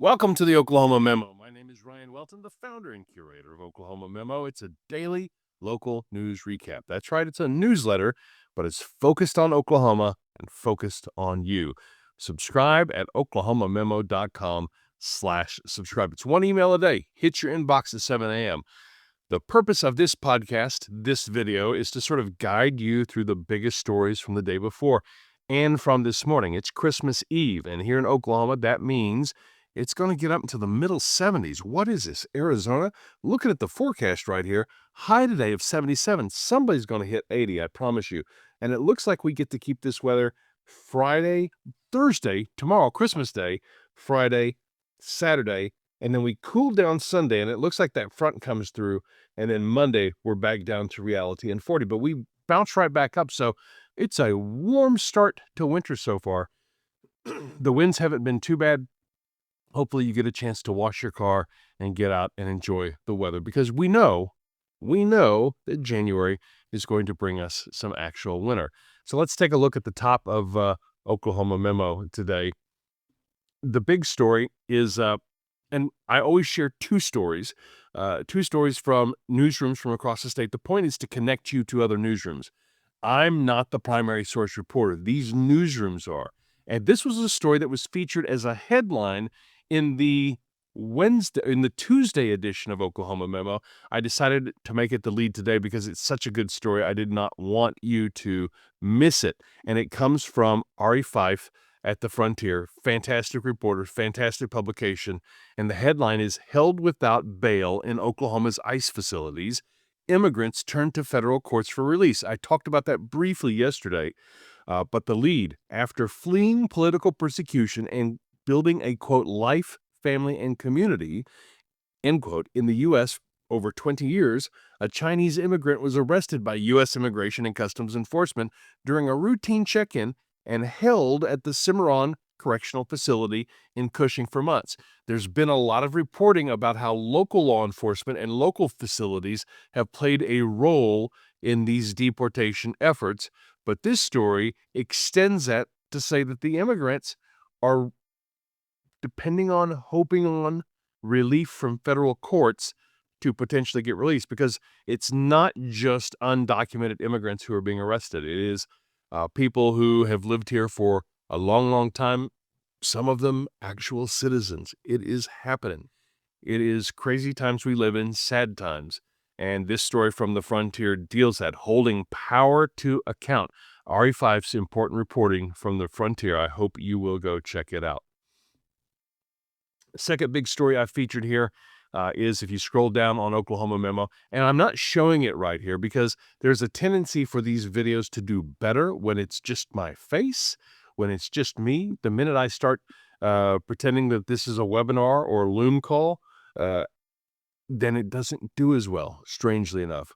Welcome to the Oklahoma Memo. My name is Ryan Welton, the founder and curator of Oklahoma Memo. It's a daily local news recap. That's right, it's a newsletter, but it's focused on Oklahoma and focused on you. Subscribe at oklahomamemo.com/subscribe. It's one email a day. Hit your inbox at 7 a.m. The purpose of this podcast, this video, is to sort of guide you through the biggest stories from the day before and from this morning. It's Christmas Eve, and here in Oklahoma, that means it's going to get up into the middle 70s. What is this, Arizona? Looking at the forecast right here, high today of 77. Somebody's going to hit 80, I promise you. And it looks like we get to keep this weather Friday, Thursday, tomorrow, Christmas Day, Friday, Saturday, and then we cool down Sunday, and it looks like that front comes through, and then Monday, we're back down to reality and 40. But we bounce right back up, so it's a warm start to winter so far. The winds haven't been too bad. Hopefully you get a chance to wash your car and get out and enjoy the weather, because we know that January is going to bring us some actual winter. So let's take a look at the top of Oklahoma Memo today. The big story is, and I always share two stories from newsrooms from across the state. The point is to connect you to other newsrooms. I'm not the primary source reporter. These newsrooms are. And this was a story that was featured as a headline in the Tuesday edition of Oklahoma Memo. I decided to make it the lead today because it's such a good story. I did not want you to miss it. And it comes from Ari Fife at the Frontier. Fantastic reporter, fantastic publication. And the headline is "Held Without Bail in Oklahoma's ICE Facilities. Immigrants Turn to Federal Courts for Release." I talked about that briefly yesterday. But the lead, after fleeing political persecution and building a, quote, life, family, and community, end quote, in the U.S. over 20 years, a Chinese immigrant was arrested by U.S. Immigration and Customs Enforcement during a routine check-in and held at the Cimarron Correctional Facility in Cushing for months. There's been a lot of reporting about how local law enforcement and local facilities have played a role in these deportation efforts. But this story extends that to say that the immigrants are hoping on relief from federal courts to potentially get released, because it's not just undocumented immigrants who are being arrested. It is people who have lived here for a long, long time, some of them actual citizens. It is happening. It is crazy times we live in, sad times. And this story from the Frontier deals that, holding power to account. Ari Fife's important reporting from the Frontier. I hope you will go check it out. The second big story I featured here is, if you scroll down on Oklahoma Memo, and I'm not showing it right here because there's a tendency for these videos to do better when it's just my face, when it's just me. The minute I start pretending that this is a webinar or a Loom call, then it doesn't do as well, strangely enough.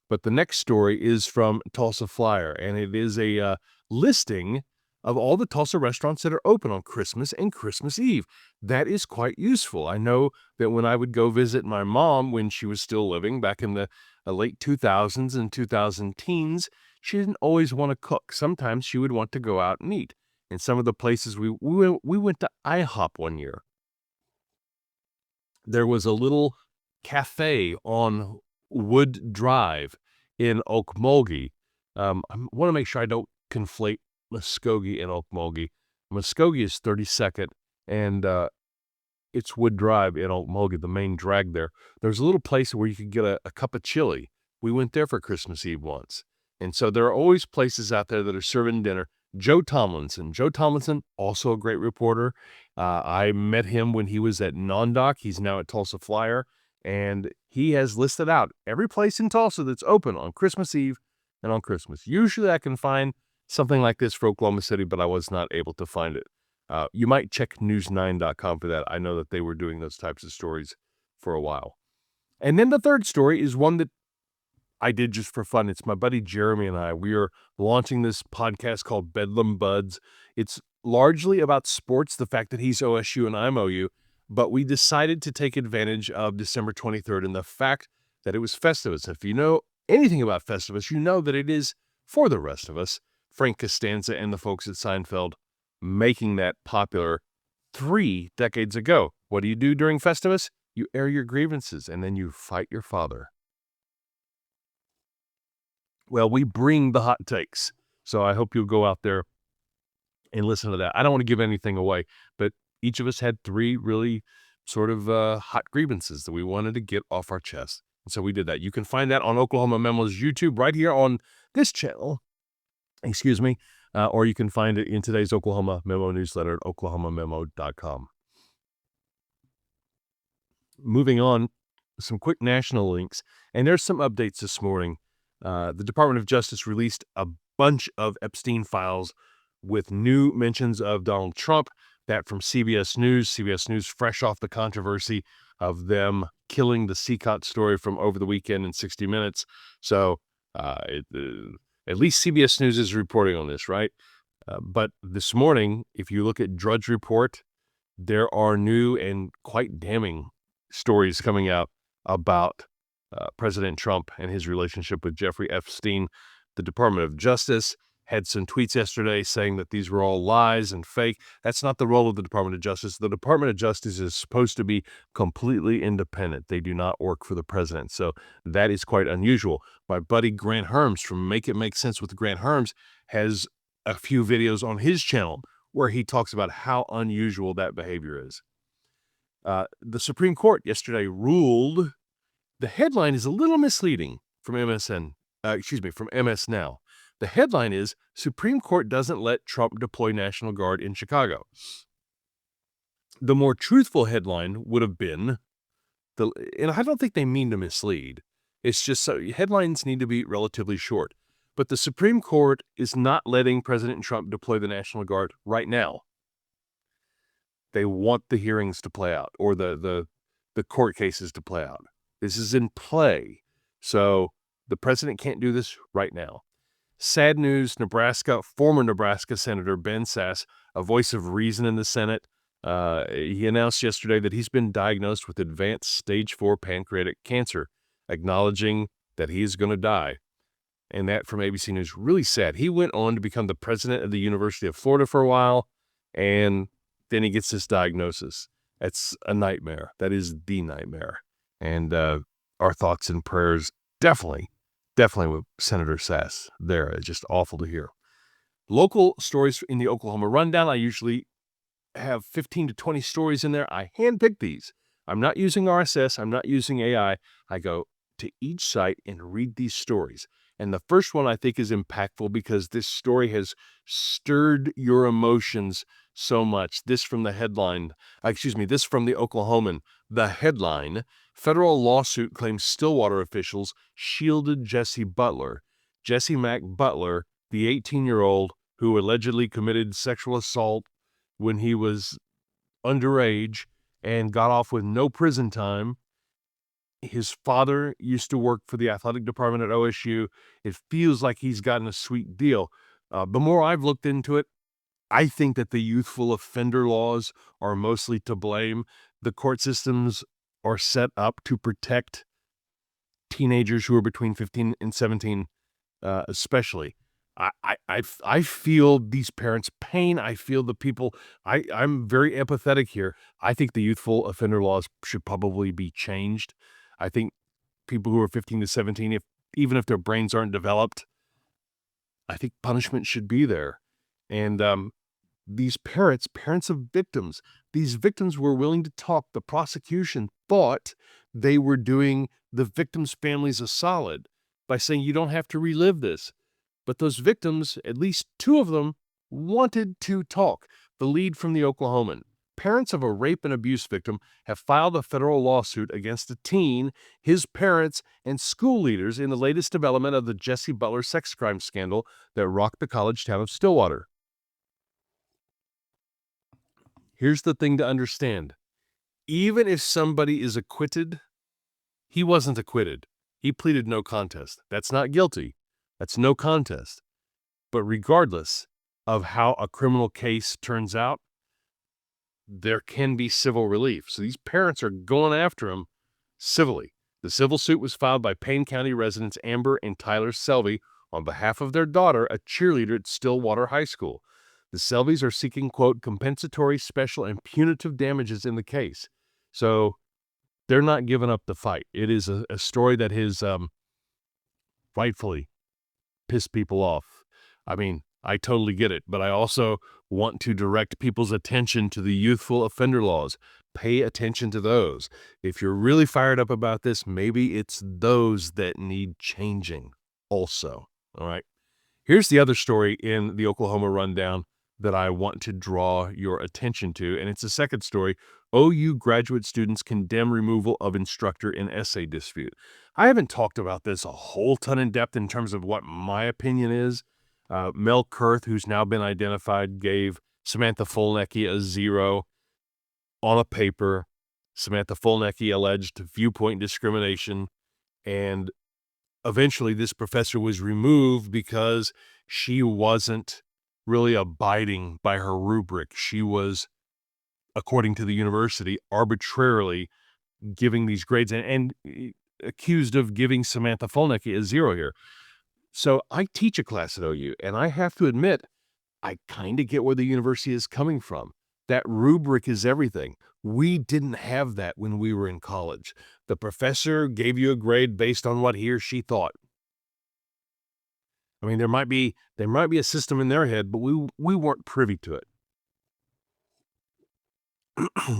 But the next story is from Tulsa Flyer, and it is a listing of all the Tulsa restaurants that are open on Christmas and Christmas Eve. That is quite useful. I know that when I would go visit my mom when she was still living back in the late 2000s and 2010s, she didn't always want to cook. Sometimes she would want to go out and eat. And some of the places we went to IHOP one year. There was a little cafe on Wood Drive in Okmulgee. I want to make sure I don't conflate Muskogee and Okmulgee. Muskogee is 32nd, and it's Wood Drive in Okmulgee, the main drag there. There's a little place where you could get a cup of chili. We went there for Christmas Eve once. And so there are always places out there that are serving dinner. Joe Tomlinson, also a great reporter. I met him when he was at Nondoc. He's now at Tulsa Flyer. And he has listed out every place in Tulsa that's open on Christmas Eve and on Christmas. Usually I can find something like this for Oklahoma City, but I was not able to find it. You might check news9.com for that. I know that they were doing those types of stories for a while. And then the third story is one that I did just for fun. It's my buddy Jeremy and I. We are launching this podcast called Bedlam Buds. It's largely about sports, the fact that he's OSU and I'm OU, but we decided to take advantage of December 23rd and the fact that it was Festivus. If you know anything about Festivus, you know that it is for the rest of us. Frank Costanza and the folks at Seinfeld making that popular 3 decades ago. What do you do during Festivus? You air your grievances, and then you fight your father. Well, we bring the hot takes, so I hope you'll go out there and listen to that. I don't want to give anything away, but each of us had 3 really sort of hot grievances that we wanted to get off our chest. And so we did that. You can find that on Oklahoma Memo's YouTube right here on this channel, excuse me, or you can find it in today's Oklahoma Memo newsletter at oklahomamemo.com. Moving on, some quick national links, and there's some updates this morning. The Department of Justice released a bunch of Epstein files with new mentions of Donald Trump, that from CBS News. CBS News fresh off the controversy of them killing the Seacott story from over the weekend in 60 Minutes. So at least CBS News is reporting on this, right? But this morning, if you look at Drudge Report, there are new and quite damning stories coming out about President Trump and his relationship with Jeffrey Epstein. The Department of Justice had some tweets yesterday saying that these were all lies and fake. That's not the role of the Department of Justice. The Department of Justice is supposed to be completely independent. They do not work for the president. So that is quite unusual. My buddy Grant Herms from Make It Make Sense with Grant Herms has a few videos on his channel where he talks about how unusual that behavior is. The Supreme Court yesterday ruled. The headline is a little misleading from from MS Now. The headline is, Supreme Court doesn't let Trump deploy National Guard in Chicago. The more truthful headline would have been, and I don't think they mean to mislead. It's just headlines need to be relatively short. But the Supreme Court is not letting President Trump deploy the National Guard right now. They want the hearings to play out, or the court cases to play out. This is in play. So the president can't do this right now. Sad news, former Nebraska Senator Ben Sasse, a voice of reason in the Senate, he announced yesterday that he's been diagnosed with advanced stage 4 pancreatic cancer, acknowledging that he is going to die. And that, from ABC News, really sad. He went on to become the president of the University of Florida for a while, and then he gets this diagnosis. That's a nightmare. That is the nightmare. And our thoughts and prayers definitely with Senator Sasse there. It's just awful to hear. Local stories in the Oklahoma Rundown. I usually have 15 to 20 stories in there. I handpick these. I'm not using RSS. I'm not using AI. I go to each site and read these stories. And the first one I think is impactful because this story has stirred your emotions so much. This from the headline, this from the Oklahoman. The headline, federal lawsuit claims Stillwater officials shielded Jesse Butler. Jesse Mack Butler, the 18-year-old who allegedly committed sexual assault when he was underage and got off with no prison time. His father used to work for the athletic department at OSU. It feels like he's gotten a sweet deal. The more I've looked into it, I think that the youthful offender laws are mostly to blame. The court systems are set up to protect teenagers who are between 15 and 17, especially. I feel these parents' pain. I feel the people. I'm very empathetic here. I think the youthful offender laws should probably be changed. I think people who are 15 to 17, even if their brains aren't developed, I think punishment should be there. And these parents of victims, these victims were willing to talk. The prosecution thought they were doing the victims' families a solid by saying you don't have to relive this. But those victims, at least 2 of them, wanted to talk. The lead from the Oklahoman. Parents of a rape and abuse victim have filed a federal lawsuit against a teen, his parents, and school leaders in the latest development of the Jesse Butler sex crime scandal that rocked the college town of Stillwater. Here's the thing to understand. Even if somebody is acquitted, he wasn't acquitted. He pleaded no contest. That's not guilty. That's no contest. But regardless of how a criminal case turns out, there can be civil relief. So these parents are going after him civilly. The civil suit was filed by Payne County residents Amber and Tyler Selvey on behalf of their daughter, a cheerleader at Stillwater High School. The Selvies are seeking, quote, compensatory, special, and punitive damages in the case. So they're not giving up the fight. It is a story that has rightfully pissed people off. I mean, I totally get it, but I also want to direct people's attention to the youthful offender laws. Pay attention to those. If you're really fired up about this, maybe it's those that need changing also. All right. Here's the other story in the Oklahoma Rundown that I want to draw your attention to, and it's a second story. OU graduate students condemn removal of instructor in essay dispute. I haven't talked about this a whole ton in depth in terms of what my opinion is. Mel Kurth, who's now been identified, gave Samantha Folnecki a 0 on a paper. Samantha Folnecki alleged viewpoint discrimination, and eventually this professor was removed because she wasn't really abiding by her rubric. She was, according to the university, arbitrarily giving these grades and accused of giving Samantha Folnecki a 0 here. So I teach a class at OU, and I have to admit, I kind of get where the university is coming from. That rubric is everything. We didn't have that when we were in college. The professor gave you a grade based on what he or she thought. I mean, there might be a system in their head, but we weren't privy to it.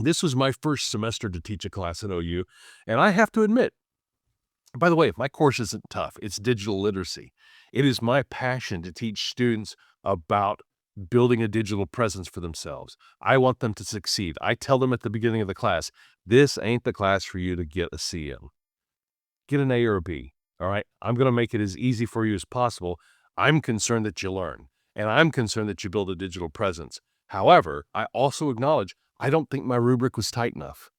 This was my first semester to teach a class at OU, and I have to admit, by the way, my course isn't tough. It's digital literacy. It is my passion to teach students about building a digital presence for themselves. I want them to succeed. I tell them at the beginning of the class, this ain't the class for you to get a C in. Get an A or a B, all right? I'm going to make it as easy for you as possible. I'm concerned that you learn, and I'm concerned that you build a digital presence. However, I also acknowledge I don't think my rubric was tight enough.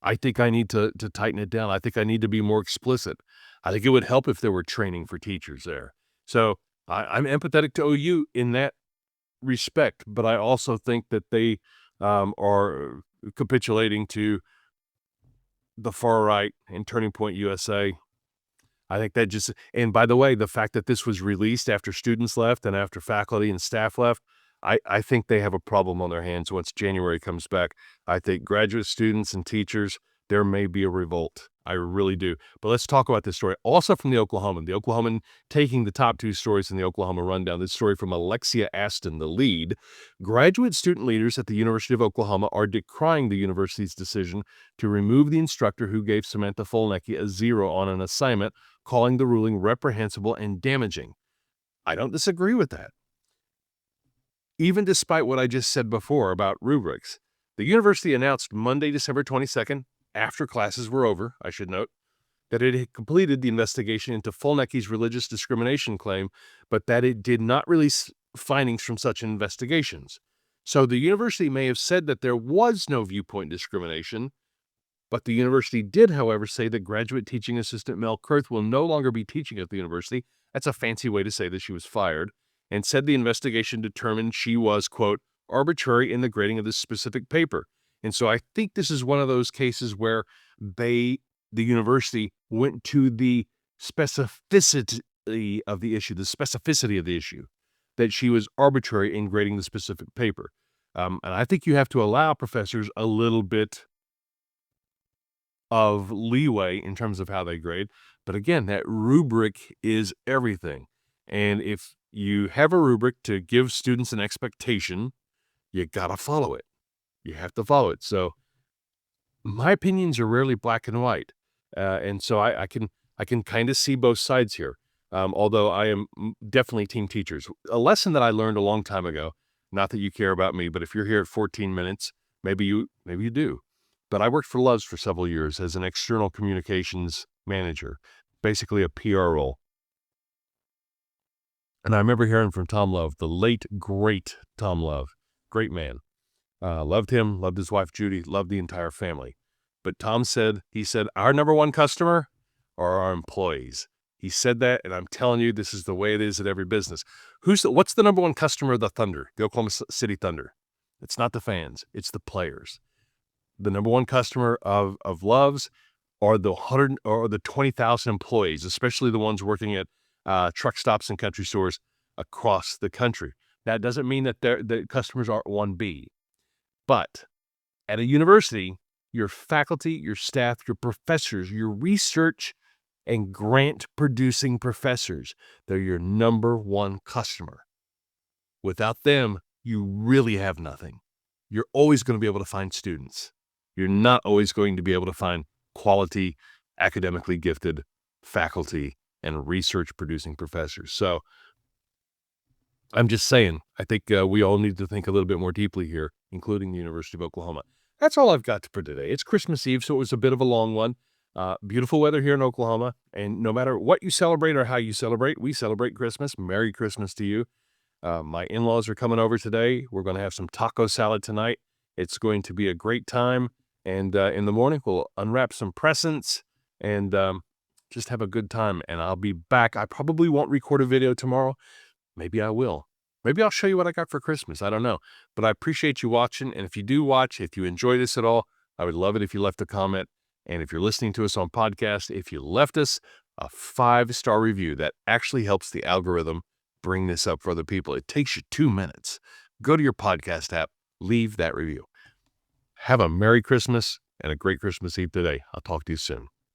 I think I need to tighten it down. I think I need to be more explicit. I think it would help if there were training for teachers there. So I'm empathetic to OU in that respect, but I also think that they are capitulating to the far right and Turning Point USA. I think that just, and by the way, the fact that this was released after students left and after faculty and staff left, I think they have a problem on their hands once January comes back. I think graduate students and teachers, there may be a revolt. I really do. But let's talk about this story. Also from the Oklahoman taking the top 2 stories in the Oklahoma Rundown. This story from Alexia Aston, the lead. Graduate student leaders at the University of Oklahoma are decrying the university's decision to remove the instructor who gave Samantha Folnecki a 0 on an assignment, calling the ruling reprehensible and damaging. I don't disagree with that. Even despite what I just said before about rubrics, the university announced Monday, December 22nd, after classes were over, I should note, that it had completed the investigation into Folnecki's religious discrimination claim, but that it did not release findings from such investigations. So the university may have said that there was no viewpoint discrimination, but the university did, however, say that graduate teaching assistant Mel Kurth will no longer be teaching at the university. That's a fancy way to say that she was fired, and said the investigation determined she was, quote, arbitrary in the grading of this specific paper. And so I think this is one of those cases where the university went to the specificity of the issue, that she was arbitrary in grading the specific paper. And I think you have to allow professors a little bit of leeway in terms of how they grade. But again, that rubric is everything. And if you have a rubric to give students an expectation, you got to follow it. You have to follow it. So my opinions are rarely black and white. And so I can kind of see both sides here. Although I am definitely team teachers. A lesson that I learned a long time ago, not that you care about me, but if you're here at 14 minutes, maybe you do. But I worked for Love's for several years as an external communications manager, basically a PR role. And I remember hearing from Tom Love, the late, great Tom Love, great man. Loved him, loved his wife, Judy, loved the entire family. But Tom said, our number one customer are our employees. He said that, and I'm telling you, this is the way it is at every business. What's the number one customer of the Thunder, the Oklahoma City Thunder? It's not the fans, it's the players. The number one customer of Love's are the 20,000 employees, especially the ones working at truck stops and country stores across the country. That doesn't mean that the customers aren't 1B. But at a university, your faculty, your staff, your professors, your research and grant-producing professors, they're your number one customer. Without them, you really have nothing. You're always going to be able to find students. You're not always going to be able to find quality, academically gifted faculty and research-producing professors. So I'm just saying, I think we all need to think a little bit more deeply here, including the University of Oklahoma. That's all I've got for today. It's Christmas Eve, so it was a bit of a long one. Beautiful weather here in Oklahoma, and no matter what you celebrate or how you celebrate, we celebrate Christmas. Merry Christmas to you. My in-laws are coming over today. We're going to have some taco salad tonight. It's going to be a great time, and in the morning, we'll unwrap some presents and just have a good time, and I'll be back. I probably won't record a video tomorrow. Maybe I will. Maybe I'll show you what I got for Christmas. I don't know. But I appreciate you watching. And if you do watch, if you enjoy this at all, I would love it if you left a comment. And if you're listening to us on podcast, if you left us a 5-star review, that actually helps the algorithm bring this up for other people. It takes you 2 minutes. Go to your podcast app, leave that review. Have a Merry Christmas and a great Christmas Eve today. I'll talk to you soon.